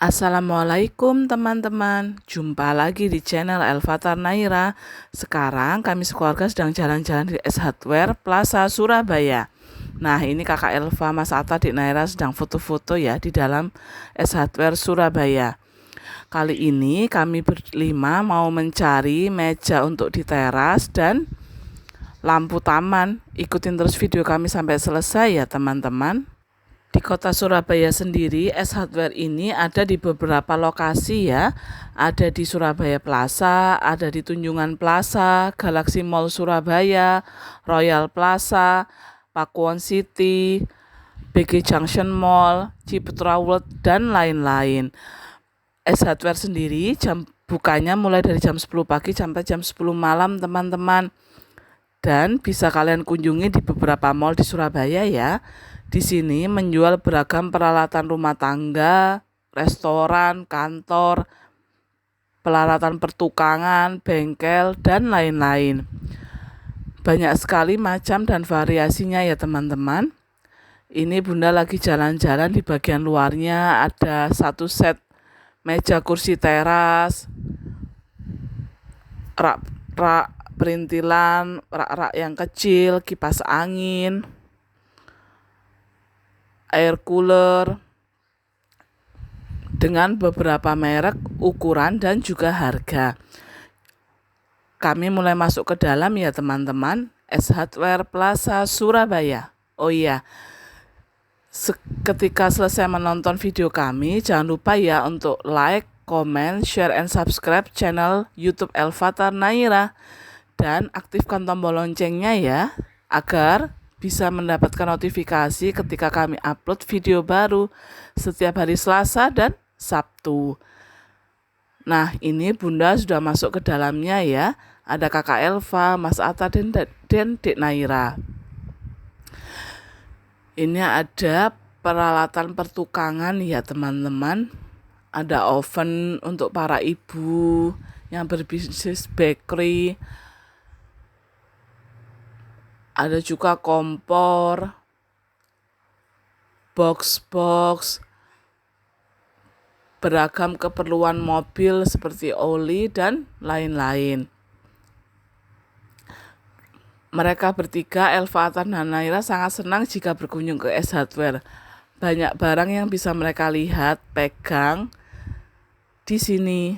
Assalamualaikum teman-teman, jumpa lagi di channel Elvatar Naira. Sekarang kami sekeluarga sedang jalan-jalan di S Hardware Plaza Surabaya. Nah, ini kakak Elva, Mas Atta, Dik Naira sedang foto-foto ya di dalam S Hardware Surabaya. Kali ini kami berlima mau mencari meja untuk di teras dan lampu taman. Ikutin terus video kami sampai selesai ya teman-teman. Di kota Surabaya sendiri, S Hardware ini ada di beberapa lokasi ya. Ada di Surabaya Plaza, ada di Tunjungan Plaza, Galaxy Mall Surabaya, Royal Plaza, Pakuwon City, BG Junction Mall, Ciputra World, dan lain-lain. S Hardware sendiri jam bukanya mulai dari jam 10 pagi sampai jam 10 malam teman-teman. Dan bisa kalian kunjungi di beberapa mall di Surabaya ya. Di sini menjual beragam peralatan rumah tangga, restoran, kantor, peralatan pertukangan, bengkel, dan lain-lain. Banyak sekali macam dan variasinya ya teman-teman. Ini Bunda lagi jalan-jalan, di bagian luarnya ada satu set meja kursi teras, rak perintilan, rak-rak yang kecil, kipas angin, air cooler, dengan beberapa merek, ukuran, dan juga harga. Kami mulai masuk ke dalam ya teman-teman. S Hardware Plaza Surabaya. Oh iya, ketika selesai menonton video kami, jangan lupa ya untuk like, comment, share, and subscribe channel YouTube Elvatar Naira. Dan aktifkan tombol loncengnya ya, agar bisa mendapatkan notifikasi ketika kami upload video baru setiap hari Selasa dan Sabtu. Nah, ini Bunda sudah masuk ke dalamnya ya. Ada kakak Elva, Mas Atta, dan Dik Naira. Ini ada peralatan pertukangan ya teman-teman. Ada oven untuk para ibu yang berbisnis bakery. Ada juga kompor, box-box, beragam keperluan mobil seperti oli dan lain-lain. Mereka bertiga, Elva, Atan, dan Naira, sangat senang jika berkunjung ke S Hardware. Banyak barang yang bisa mereka lihat, pegang di sini.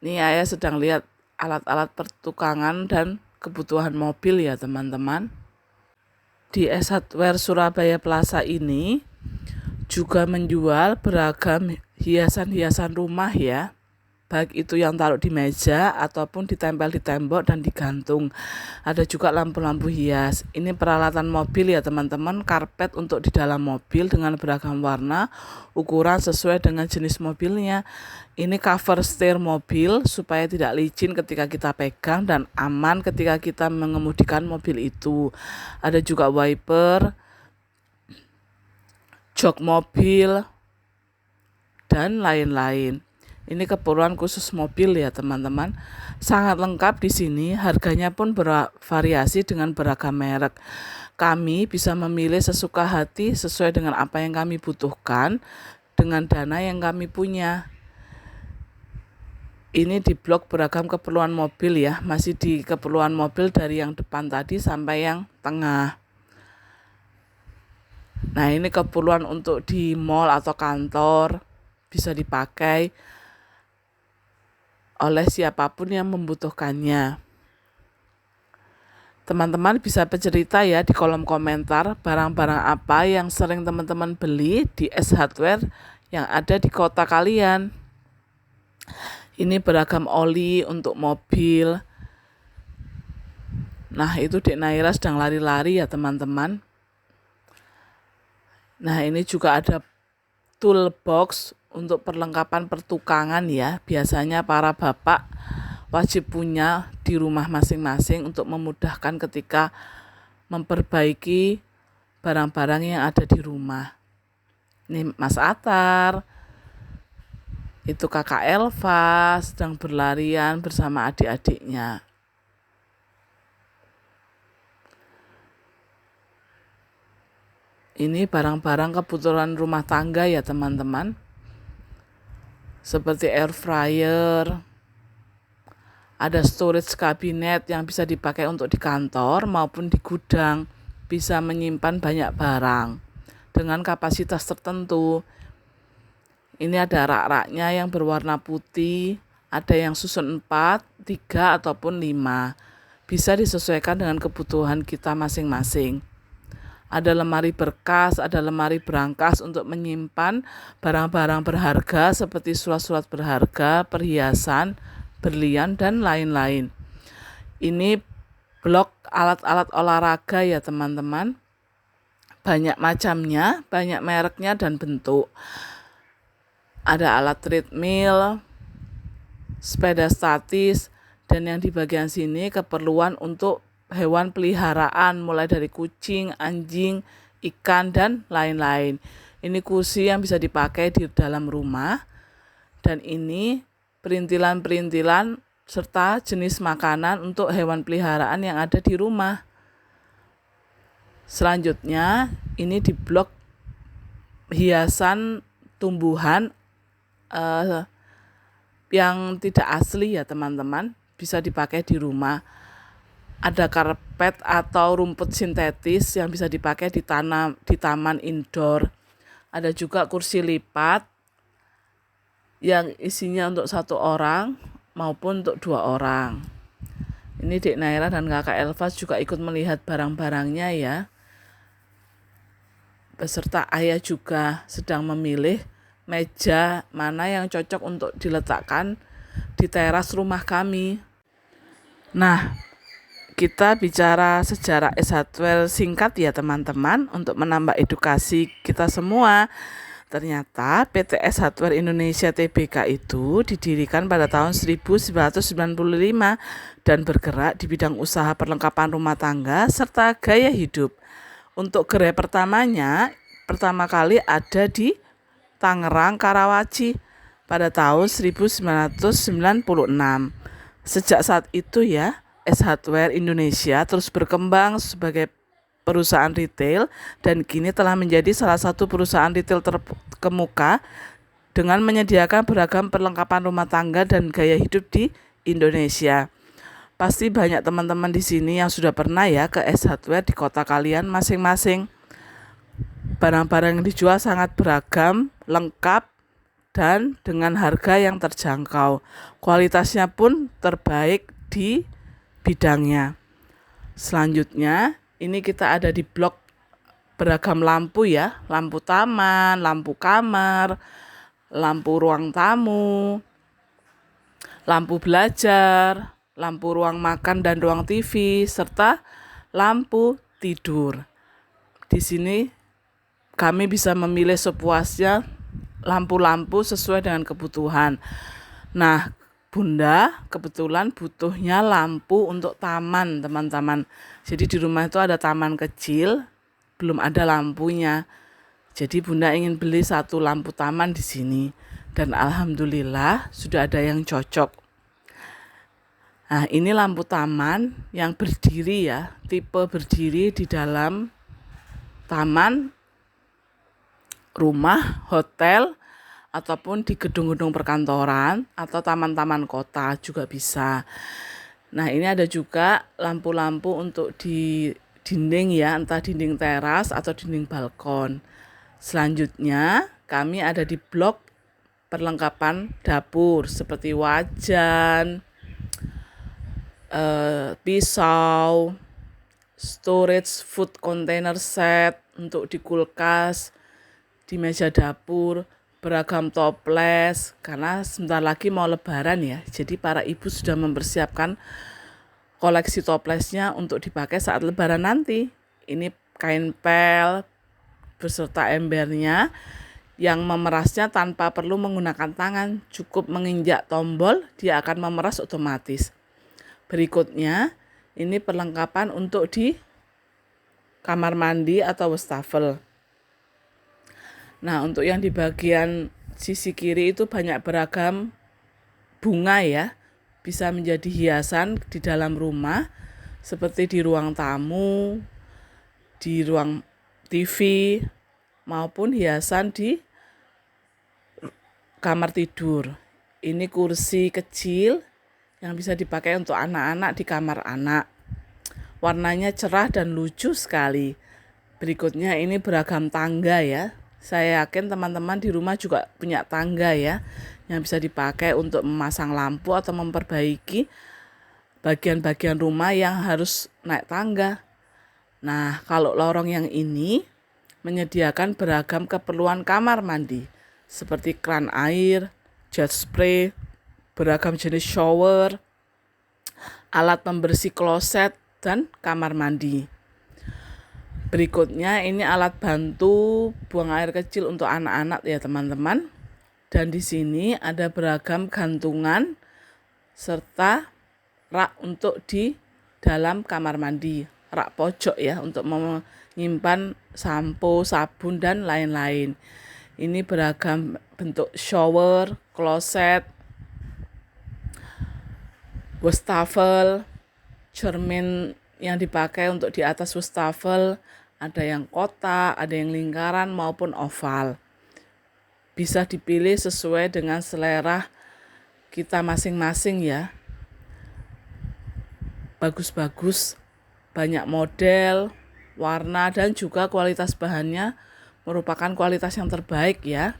Ini Ayah sedang lihat alat-alat pertukangan dan kebutuhan mobil ya teman-teman. Di S Hardware Surabaya Plaza ini juga menjual beragam hiasan-hiasan rumah ya. Baik itu yang taruh di meja ataupun ditempel di tembok dan digantung. Ada juga lampu-lampu hias. Ini peralatan mobil ya teman-teman, karpet untuk di dalam mobil dengan beragam warna, ukuran sesuai dengan jenis mobilnya. Ini cover setir mobil supaya tidak licin ketika kita pegang dan aman ketika kita mengemudikan mobil itu. Ada juga wiper, jok mobil, dan lain-lain. Ini keperluan khusus mobil ya teman-teman. Sangat lengkap di sini, harganya pun bervariasi dengan beragam merek. Kami bisa memilih sesuka hati sesuai dengan apa yang kami butuhkan dengan dana yang kami punya. Ini di blok beragam keperluan mobil ya, masih di keperluan mobil dari yang depan tadi sampai yang tengah. Nah, ini keperluan untuk di mall atau kantor, bisa dipakai oleh siapapun yang membutuhkannya. Teman-teman bisa bercerita ya di kolom komentar barang-barang apa yang sering teman-teman beli di S Hardware yang ada di kota kalian. Ini beragam oli untuk mobil. Nah, itu Dik Naira sedang lari-lari ya teman-teman. Nah, ini juga ada toolbox untuk perlengkapan pertukangan ya. Biasanya para bapak wajib punya di rumah masing-masing untuk memudahkan ketika memperbaiki barang-barang yang ada di rumah. Ini Mas Atar, itu kakak Elva sedang berlarian bersama adik-adiknya. Ini barang-barang kebutuhan rumah tangga ya teman-teman. seperti air fryer. Ada storage kabinet yang bisa dipakai untuk di kantor maupun di gudang, bisa menyimpan banyak barang dengan kapasitas tertentu. Ini ada rak-raknya yang berwarna putih, ada yang susun 4, 3 ataupun 5. Bisa disesuaikan dengan kebutuhan kita masing-masing. Ada lemari berkas, ada lemari berangkas untuk menyimpan barang-barang berharga seperti surat-surat berharga, perhiasan, berlian, dan lain-lain. Ini blok alat-alat olahraga ya teman-teman. Banyak macamnya, banyak mereknya dan bentuk. Ada alat treadmill, sepeda statis, dan yang di bagian sini keperluan untuk hewan peliharaan mulai dari kucing, anjing, ikan, dan lain-lain. Ini kursi yang bisa dipakai di dalam rumah, dan ini perintilan-perintilan serta jenis makanan untuk hewan peliharaan yang ada di rumah. Selanjutnya, ini di blok hiasan tumbuhan yang tidak asli ya teman-teman, bisa dipakai di rumah. Ada karpet atau rumput sintetis yang bisa dipakai di taman indoor. Ada juga kursi lipat yang isinya untuk 1 orang maupun untuk 2 orang. Ini Dek Naira dan Kakak Elva juga ikut melihat barang-barangnya ya. Beserta ayah juga sedang memilih meja mana yang cocok untuk diletakkan di teras rumah kami. Nah, kita bicara sejarah S Hardware singkat ya teman-teman untuk menambah edukasi kita semua. Ternyata PT S Hardware Indonesia Tbk itu didirikan pada tahun 1995 dan bergerak di bidang usaha perlengkapan rumah tangga serta gaya hidup. Untuk gerai pertama kali ada di Tangerang, Karawaci pada tahun 1996. Sejak saat itu ya, S Hardware Indonesia terus berkembang sebagai perusahaan retail dan kini telah menjadi salah satu perusahaan retail terkemuka dengan menyediakan beragam perlengkapan rumah tangga dan gaya hidup di Indonesia. Pasti banyak teman-teman di sini yang sudah pernah ya ke S Hardware di kota kalian masing-masing. Barang-barang yang dijual sangat beragam, lengkap, dan dengan harga yang terjangkau. Kualitasnya pun terbaik di bidangnya. Selanjutnya, ini kita ada di blok beragam lampu ya, lampu taman, lampu kamar, lampu ruang tamu, lampu belajar, lampu ruang makan dan ruang TV, serta lampu tidur. Di sini kami bisa memilih sepuasnya lampu-lampu sesuai dengan kebutuhan. Nah, Bunda kebetulan butuhnya lampu untuk taman, teman-teman. Jadi di rumah itu ada taman kecil, belum ada lampunya. Jadi Bunda ingin beli 1 lampu taman di sini. Dan alhamdulillah sudah ada yang cocok. Nah, ini lampu taman yang berdiri ya, tipe berdiri di dalam taman, rumah, hotel, ataupun di gedung-gedung perkantoran atau taman-taman kota juga bisa. Nah, ini ada juga lampu-lampu untuk di dinding ya, entah dinding teras atau dinding balkon. Selanjutnya, kami ada di blok perlengkapan dapur seperti wajan, pisau, storage food container set untuk di kulkas, di meja dapur, beragam toples, karena sebentar lagi mau lebaran ya. Jadi para ibu sudah mempersiapkan koleksi toplesnya untuk dipakai saat lebaran nanti. Ini kain pel beserta embernya yang memerasnya tanpa perlu menggunakan tangan, cukup menginjak tombol dia akan memeras otomatis. Berikutnya, ini perlengkapan untuk di kamar mandi atau wastafel. Nah, untuk yang di bagian sisi kiri itu banyak beragam bunga ya. Bisa menjadi hiasan di dalam rumah, seperti di ruang tamu, di ruang TV, maupun hiasan di kamar tidur. Ini kursi kecil yang bisa dipakai untuk anak-anak di kamar anak. Warnanya cerah dan lucu sekali. Berikutnya ini beragam tangga ya. Saya yakin teman-teman di rumah juga punya tangga ya, yang bisa dipakai untuk memasang lampu atau memperbaiki bagian-bagian rumah yang harus naik tangga. Nah, kalau lorong yang ini menyediakan beragam keperluan kamar mandi, seperti kran air, jet spray, beragam jenis shower, alat pembersih kloset, dan kamar mandi. Berikutnya ini alat bantu buang air kecil untuk anak-anak ya teman-teman. Dan di sini ada beragam gantungan serta rak untuk di dalam kamar mandi. Rak pojok ya untuk menyimpan sampo, sabun, dan lain-lain. Ini beragam bentuk shower, kloset, wastafel, cermin yang dipakai untuk di atas wastafel, ada yang kotak, ada yang lingkaran maupun oval. Bisa dipilih sesuai dengan selera kita masing-masing ya. Bagus-bagus, banyak model, warna, dan juga kualitas bahannya merupakan kualitas yang terbaik ya.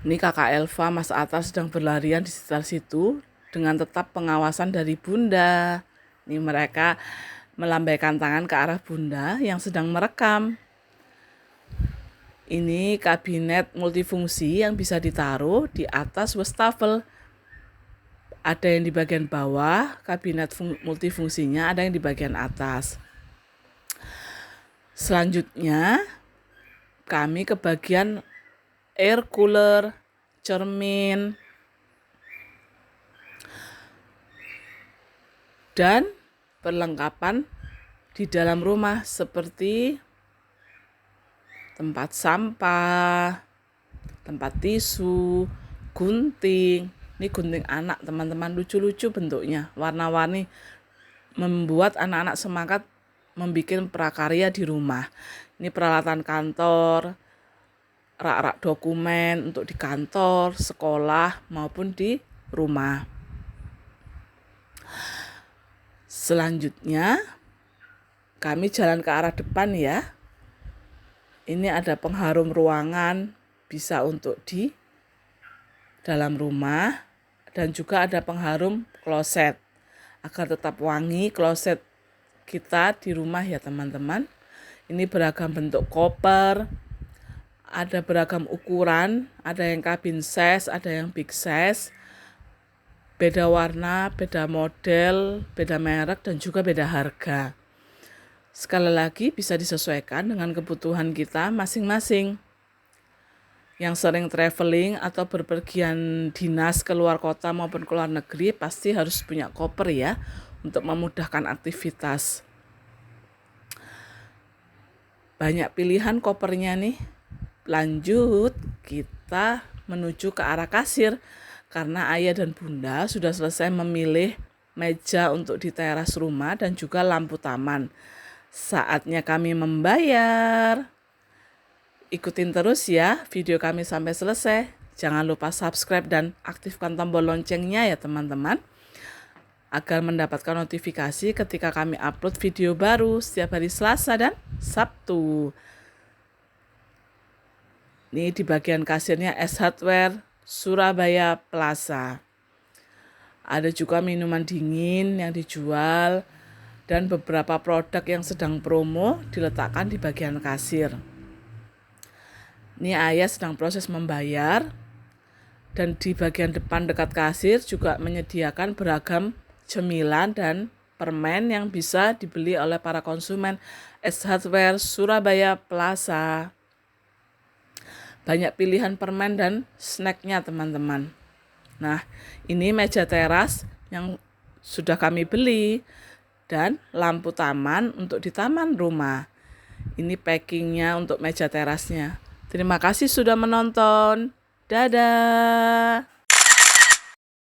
Ini kakak Elva, Mas Atta sedang berlarian di sekitar situ dengan tetap pengawasan dari Bunda. Ini mereka melambaikan tangan ke arah Bunda yang sedang merekam. Ini kabinet multifungsi yang bisa ditaruh di atas wastafel. Ada yang di bagian bawah, kabinet multifungsinya, ada yang di bagian atas. Selanjutnya, kami ke bagian air cooler, cermin, dan perlengkapan di dalam rumah seperti tempat sampah, tempat tisu, gunting. Ini gunting anak teman-teman, lucu-lucu bentuknya, warna-warni, membuat anak-anak semangat membuat prakarya di rumah. Ini peralatan kantor, rak-rak dokumen untuk di kantor, sekolah maupun di rumah. Selanjutnya kami jalan ke arah depan ya. Ini ada pengharum ruangan, bisa untuk di dalam rumah, dan juga ada pengharum kloset agar tetap wangi kloset kita di rumah ya teman-teman. Ini beragam bentuk koper, ada beragam ukuran, ada yang cabin size, ada yang big size, beda warna, beda model, beda merek, dan juga beda harga. Sekali lagi bisa disesuaikan dengan kebutuhan kita masing-masing. Yang sering traveling atau berpergian dinas ke luar kota maupun ke luar negeri pasti harus punya koper ya, untuk memudahkan aktivitas. Banyak pilihan kopernya nih. Lanjut, kita menuju ke arah kasir karena ayah dan bunda sudah selesai memilih meja untuk di teras rumah dan juga lampu taman. Saatnya kami membayar. Ikutin terus ya video kami sampai selesai. Jangan lupa subscribe dan aktifkan tombol loncengnya ya teman-teman, agar mendapatkan notifikasi ketika kami upload video baru setiap hari Selasa dan Sabtu. Ini di bagian kasirnya S Hardware Surabaya Plaza. Ada juga minuman dingin yang dijual dan beberapa produk yang sedang promo diletakkan di bagian kasir. Ini ayah sedang proses membayar, dan di bagian depan dekat kasir juga menyediakan beragam cemilan dan permen yang bisa dibeli oleh para konsumen S Hardware Surabaya Plaza. Banyak pilihan permen dan snacknya teman-teman. Nah, ini meja teras yang sudah kami beli dan lampu taman untuk di taman rumah. Ini packingnya untuk meja terasnya. Terima kasih sudah menonton. Dadah.